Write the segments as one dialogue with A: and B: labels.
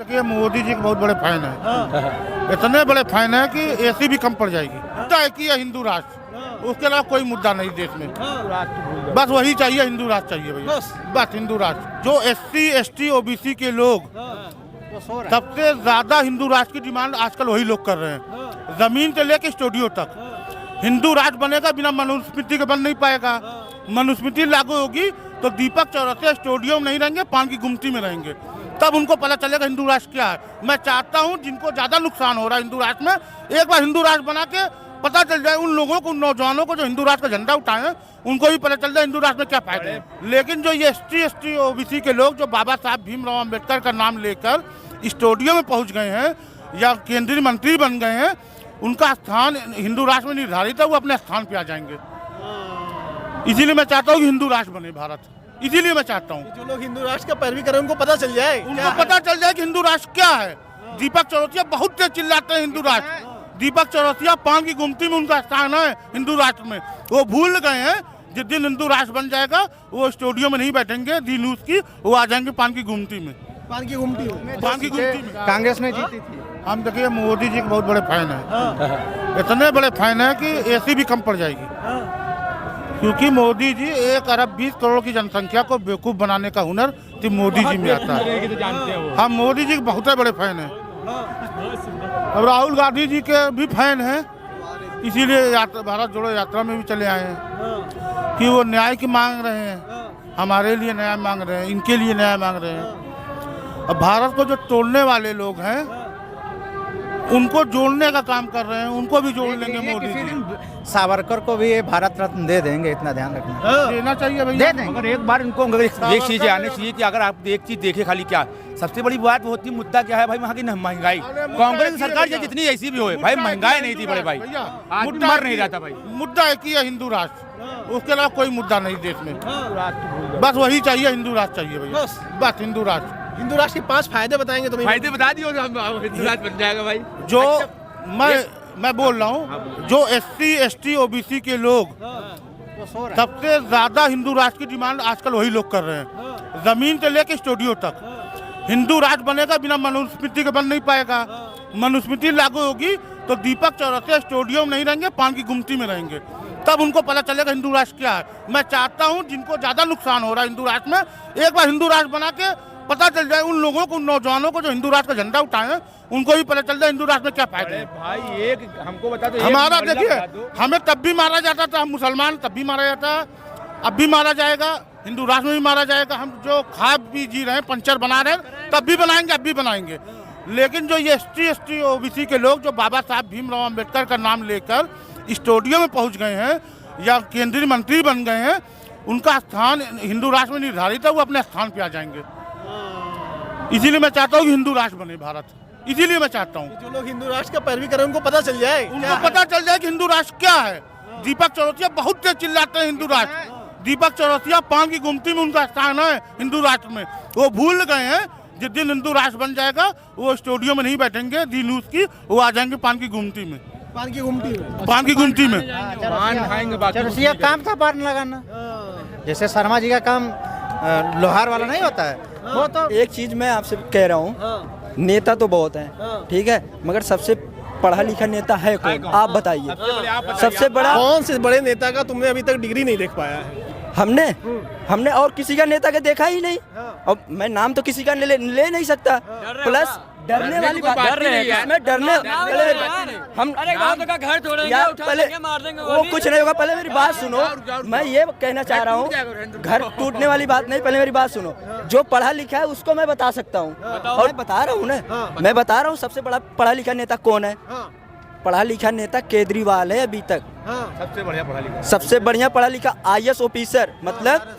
A: देखिए मोदी जी के बहुत बड़े फैन है। इतने बड़े फैन है कि एसी भी कम पड़ जाएगी। मुद्दा है कि हिंदू राष्ट्र, उसके अलावा कोई मुद्दा नहीं देश में। बस वही चाहिए, हिंदू राष्ट्र चाहिए भैया, बस हिंदू राष्ट्र। जो SC ST OBC के लोग सबसे ज्यादा हिंदू राष्ट्र की डिमांड आजकल वही लोग कर रहे हैं, जमीन से लेकर स्टूडियो तक। हिंदू राष्ट्र बनेगा बिना मनुस्मृति के बन नहीं पाएगा। मनुस्मृति लागू होगी तो दीपक चौरसिया स्टूडियो में नहीं रहेंगे, पान की गुमटी में रहेंगे, तब उनको पता चलेगा हिंदू राष्ट्र क्या है। मैं चाहता हूं जिनको ज्यादा नुकसान हो रहा है हिंदू राष्ट्र में, एक बार हिंदू राष्ट्र बना के पता चल जाए उन लोगों को, उन नौजवानों को जो हिंदू राष्ट्र का झंडा उठाए हैं, उनको भी पता चल जाए हिंदू राष्ट्र में क्या फायदा है। लेकिन जो ये ST ST OBC के लोग जो बाबा साहब भीमराव अम्बेडकर का नाम लेकर स्टूडियो में पहुंच गए हैं या केंद्रीय मंत्री बन गए हैं, उनका स्थान हिंदू राष्ट्र में निर्धारित है, वो अपने स्थान पे आ जाएंगे। इसीलिए मैं चाहता हूँ कि हिंदू राष्ट्र बने भारत, इसीलिए मैं चाहता हूँ
B: जो लोग हिंदू राष्ट्र का पैरवी करें उनको पता चल जाए,
A: उनको पता चल जाए कि हिंदू राष्ट्र क्या है। दीपक चौरसिया बहुत तेज चिल्लाते हैं हिंदू राष्ट्र। दीपक चौरसिया पान की गुमटी में उनका स्थान है हिंदू राष्ट्र में। वो भूल गए हैं जिस दिन हिंदू राष्ट्र बन जाएगा वो स्टूडियो में नहीं बैठेंगे दी न्यूज की, वो आ जाएंगे पान की गुमटी में।
B: पान की गुमटी
A: में
C: कांग्रेस ने जीती थी।
A: हम देखिए मोदी जी के बहुत बड़े फैन है। इतने बड़े फैन है कि एसी भी कम पड़ जाएगी, क्योंकि मोदी जी 1 अरब 20 करोड़ की जनसंख्या को बेवकूफ बनाने का हुनर तो मोदी जी में आता है। हम मोदी जी के बहुत बड़े फैन हैं। अब राहुल गांधी जी के भी फैन हैं, इसीलिए भारत जोड़ो यात्रा में भी चले आए हैं कि वो न्याय की मांग रहे हैं, हमारे लिए न्याय मांग रहे हैं, इनके लिए न्याय मांग रहे हैं। अब भारत को जो तोड़ने वाले लोग हैं उनको जोड़ने का काम कर रहे हैं, उनको भी जोड़ लेंगे मोदी जी।
C: सावरकर को भी ये भारत रत्न दे देंगे, इतना ध्यान रखना।
A: देना चाहिए भैया,
C: दे देंगे।
D: अगर एक बार इनको एक चीज आनी चाहिए कि अगर आप एक चीज देखे खाली क्या सबसे बड़ी बात होती है, मुद्दा क्या है भाई, वहाँ की महंगाई। कांग्रेस सरकार चाहे जितनी ऐसी भी हो भाई, महंगाई नहीं थी बड़े भाई, आज मर नहीं जाता भाई।
A: मुद्दा है कि हिंदू राष्ट्र, उसके अलावा कोई मुद्दा नहीं देश में। बस वही चाहिए, हिंदू राष्ट्र चाहिए भैया, बस हिंदू राष्ट्र।
B: हिंदू राष्ट्र के 5 फायदे बताएंगे तो
D: फायदे बता दियो, हिंदू राष्ट्र बन जाएगा भाई।
A: जो मैं बोल रहा हूँ, जो SC ST OBC के लोग सबसे ज्यादा हिंदू राष्ट्र की डिमांड आजकल वही लोग कर रहे हैं, जमीन से लेकर स्टूडियो तक। हिंदू राष्ट्र बनेगा बिना मनुस्मृति के बन नहीं पाएगा। मनुस्मृति लागू होगी तो दीपक चौरसिया स्टूडियो में नहीं रहेंगे, पान की गुमटी में रहेंगे, तब उनको पता चलेगा हिंदू राष्ट्र क्या है। मैं चाहता हूँ जिनको ज्यादा नुकसान हो रहा है हिंदू राष्ट्र में, एक बार हिंदू राष्ट्र बना के पता चल जाए उन लोगों को, उन नौजवानों को जो हिंदू राष्ट्र का झंडा उठाए हैं, उनको भी पता चल जाए हिंदू राष्ट्र में क्या फायदा है।
D: भाई एक हमको बता दो,
A: हमारा देखिए, हमें तब भी मारा जाता था, हम मुसलमान तब भी मारा जाता, अब भी मारा जाएगा, हिंदू राष्ट्र में भी मारा जाएगा। हम जो खा भी जी रहे हैं, पंचर बना रहे हैं, तब भी बनाएंगे, अब भी बनाएंगे। लेकिन जो ये ST ST OBC के लोग जो बाबा साहब भीमराव अम्बेडकर का नाम लेकर स्टूडियो में पहुंच गए हैं या केंद्रीय मंत्री बन गए हैं, उनका स्थान हिंदू राष्ट्र में निर्धारित है, वो अपने स्थान पे आ जाएंगे। इसीलिए मैं चाहता हूँ कि हिंदू राष्ट्र बने भारत, इसीलिए मैं चाहता हूँ
B: जो लोग हिंदू राष्ट्र का पैरवी करें उनको पता चल जाए,
A: उनको पता चल जाए कि हिंदू राष्ट्र क्या है। दीपक चौरसिया बहुत तेज चिल्लाते हैं हिंदू राष्ट्र। दीपक चौरसिया पान की गुमटी में उनका स्थान है हिंदू राष्ट्र में। वो भूल गए हैं जिस दिन हिंदू राष्ट्र बन जाएगा वो स्टूडियो में नहीं बैठेंगे दी न्यूज की, वो आ जाएंगे पान की गुमटी में।
B: पान की गुमटी में,
A: पान की गुमटी में
C: चौरसिया काम था पान लगाना, जैसे शर्मा जी का काम लोहार वाला नहीं होता है वो। तो
E: एक चीज मैं आपसे कह रहा हूँ, नेता तो बहुत हैं, ठीक है, मगर सबसे पढ़ा लिखा नेता है कौन, आप बताइए। सबसे बड़ा
B: कौन से बड़े नेता का तुमने अभी तक डिग्री नहीं देख पाया है?
E: हमने और किसी का नेता का देखा ही नहीं, और मैं नाम तो किसी का ले नहीं सकता। प्लस डरने वाली बात, इसमें डरने हम
F: का घर तोड़ेंगे,
E: पहले वो कुछ नहीं होगा। पहले मेरी बात सुनो, मैं ये कहना चाह रहा हूँ, घर टूटने वाली बात नहीं, पहले मेरी बात सुनो। जो पढ़ा लिखा है उसको मैं बता सकता हूँ, और बता रहा हूँ ना, मैं बता रहा हूँ सबसे बड़ा पढ़ा लिखा नेता कौन है। पढ़ा लिखा नेता केजरीवाल है अभी तक, सबसे बढ़िया पढ़ा लिखा IAS ऑफिसर, मतलब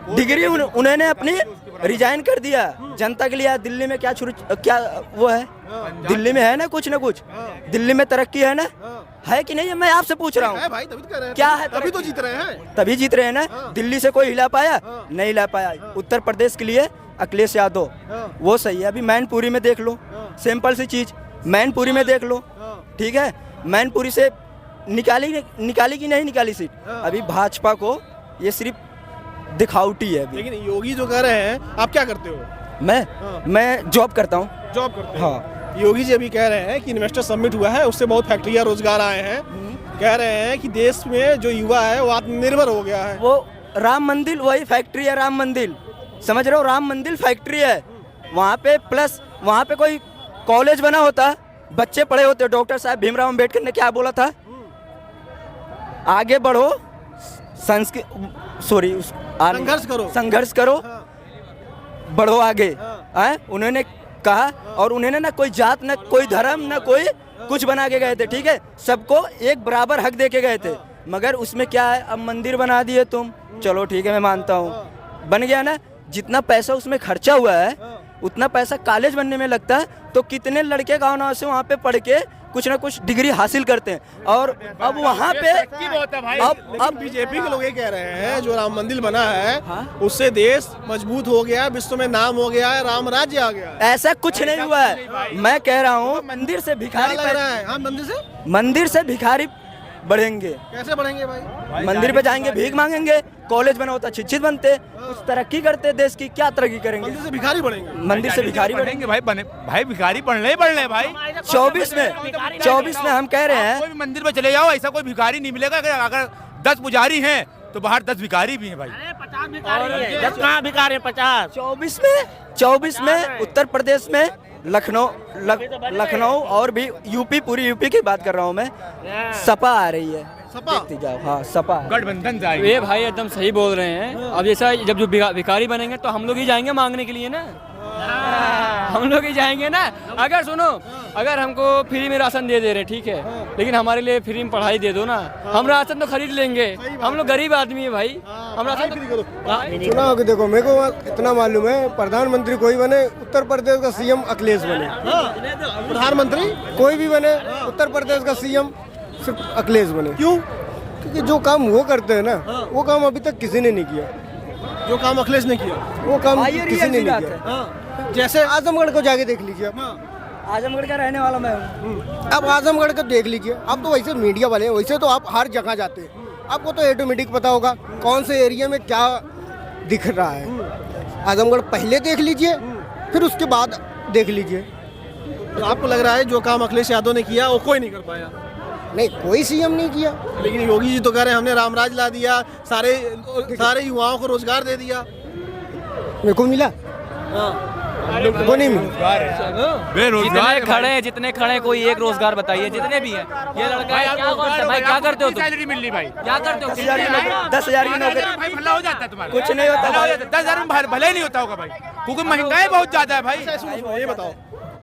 E: डिग्री उन्होंने अपनी रिजाइन कर दिया जनता के लिए। दिल्ली में क्या वो है, दिल्ली में है ना कुछ दिल्ली में तरक्की है ना, है कि नहीं है? मैं आपसे पूछ रहा हूँ,
B: भाई तभी तो कह रहे हैं,
E: क्या है?
B: तभी तो जीत रहे हैं,
E: तभी जीत रहे हैं ना। दिल्ली से कोई हिला पाया? नहीं हिला पाया। उत्तर प्रदेश के लिए अखिलेश यादव, वो सही है। अभी मैनपुरी में देख लो, सिंपल सी चीज, मैनपुरी में देख लो, ठीक है, मैनपुरी से निकाली कि नहीं निकाली सीट। अभी भाजपा को ये सिर्फ दिखावटी है अभी।
B: लेकिन योगी जो कह रहे हैं, आप क्या करते हो?
E: मैं जॉब करता हूँ।
B: जॉब करते हैं।
E: हाँ,
B: योगी जी अभी कह रहे हैं कि इन्वेस्टर समिट हुआ है, उससे बहुत फैक्ट्रियां रोजगार आए हैं। कह रहे हैं कि देश में जो युवा है वो आत्मनिर्भर हो गया है।
E: वो राम मंदिर वही फैक्ट्री है, राम मंदिर, समझ रहे हो, राम मंदिर फैक्ट्री है वहाँ पे। प्लस वहाँ पे कोई कॉलेज बना होता, बच्चे पढ़े होते। डॉक्टर साहब भीमराव अम्बेडकर ने क्या बोला था? आगे बढ़ो, संघर्ष करो, बढ़ो आगे। उन्होंने कहा, और उन्होंने ना कोई जात, ना कोई धर्म, ना कोई कुछ बना के गए थे, ठीक है, सबको एक बराबर हक दे के गए थे। मगर उसमें क्या है, अब मंदिर बना दिए तुम, चलो ठीक है मैं मानता हूँ, बन गया ना। जितना पैसा उसमें खर्चा हुआ है उतना पैसा कॉलेज बनने में लगता है। तो कितने लड़के गाँव से वहाँ पे पढ़ के कुछ ना कुछ डिग्री हासिल करते हैं, और अब वहाँ पे
B: अब बीजेपी के लोग ये कह रहे हैं जो राम मंदिर बना है उससे देश मजबूत हो गया, विश्व में नाम हो गया है, राम राज्य आ गया है।
E: ऐसा कुछ नहीं हुआ है। मैं कह रहा हूँ मंदिर से भिखारी
B: लग रहा है। हाँ,
E: मंदिर से भिखारी बढ़ेंगे।
B: कैसे बढ़ेंगे भाई?
E: मंदिर पे जाएंगे, भीख मांगेंगे। कॉलेज बना होता, शिक्षित बनते, कुछ तरक्की करते, देश की क्या तरक्की करेंगे?
B: मंदिर से भिखारी बढ़ेंगे।
E: मंदिर से भिखारी बढ़ेंगे
D: भाई, भाई भिखारी बढ़ने भाई।
E: 24 में हम कह रहे हैं,
D: कोई भी मंदिर में चले जाओ, ऐसा कोई भिखारी नहीं मिलेगा। अगर 10 पुजारी हैं तो बाहर 10 भिखारी भी हैं भाई।
E: 24 में उत्तर प्रदेश में लखनऊ और भी यूपी, पूरी यूपी की बात कर रहा हूँ मैं, सपा आ रही है।
B: सपा?
E: देखते जाओ। हाँ, सपा
D: गठबंधन जाएगी।
F: ये भाई एकदम सही बोल रहे हैं। अब जैसा जब जो भिखारी बनेंगे तो हम लोग ही जाएंगे मांगने के लिए ना, हम लोग ही जाएंगे ना। अगर सुनो, अगर हमको फ्री में राशन दे रहे, ठीक है, लेकिन हमारे लिए फ्री में पढ़ाई दे दो ना, हम राशन तो खरीद लेंगे। हम लोग गरीब आदमी है भाई, हम राशन
G: सुना हो कि देखो, मेरे को इतना मालूम है, प्रधानमंत्री कोई बने, उत्तर प्रदेश का सीएम अखिलेश बने।
B: प्रधानमंत्री
G: कोई भी बने, उत्तर प्रदेश का सीएम सिर्फ अखिलेश बने। क्यों? क्योंकि जो काम वो करते हैं ना, वो काम अभी तक किसी ने नहीं किया।
B: जो काम अखिलेश ने किया
G: वो काम किसी ने नहीं किया। जैसे आजमगढ़ को जाके देख लीजिए।
E: आजमगढ़ का रहने वाला मैं हूँ।
G: अब आजमगढ़ को देख लीजिए। आप तो वैसे मीडिया वाले हैं, वैसे तो आप हर जगह जाते हैं, आपको तो ऑटोमेटिक पता होगा कौन से एरिया में क्या दिख रहा है। आजमगढ़ पहले देख लीजिए, फिर उसके बाद देख लीजिए।
B: तो आपको लग रहा है जो काम अखिलेश यादव ने किया वो कोई नहीं कर पाया?
G: नहीं, कोई सीएम नहीं किया।
B: लेकिन योगी जी तो कह रहे हैं हमने रामराज ला दिया, सारे युवाओं को रोजगार दे दिया।
G: मेरे को मिला? को नहीं मिला।
D: बेरोजगार
F: जितने खड़े कोई एक रोजगार बताइए, जितने भी हैं। ये लड़का है, क्या करते हो तुम?
D: सैलरी मिल रही भाई,
F: क्या करते हो?
E: 10,000 की नौकरी,
D: भाई भला हो जाता है तुम्हारा।
E: कुछ नहीं होता भाई।
D: 10,000 में भले ही नहीं होता होगा भाई, क्योंकि महंगाई बहुत ज्यादा है भाई।
B: ये बताओ,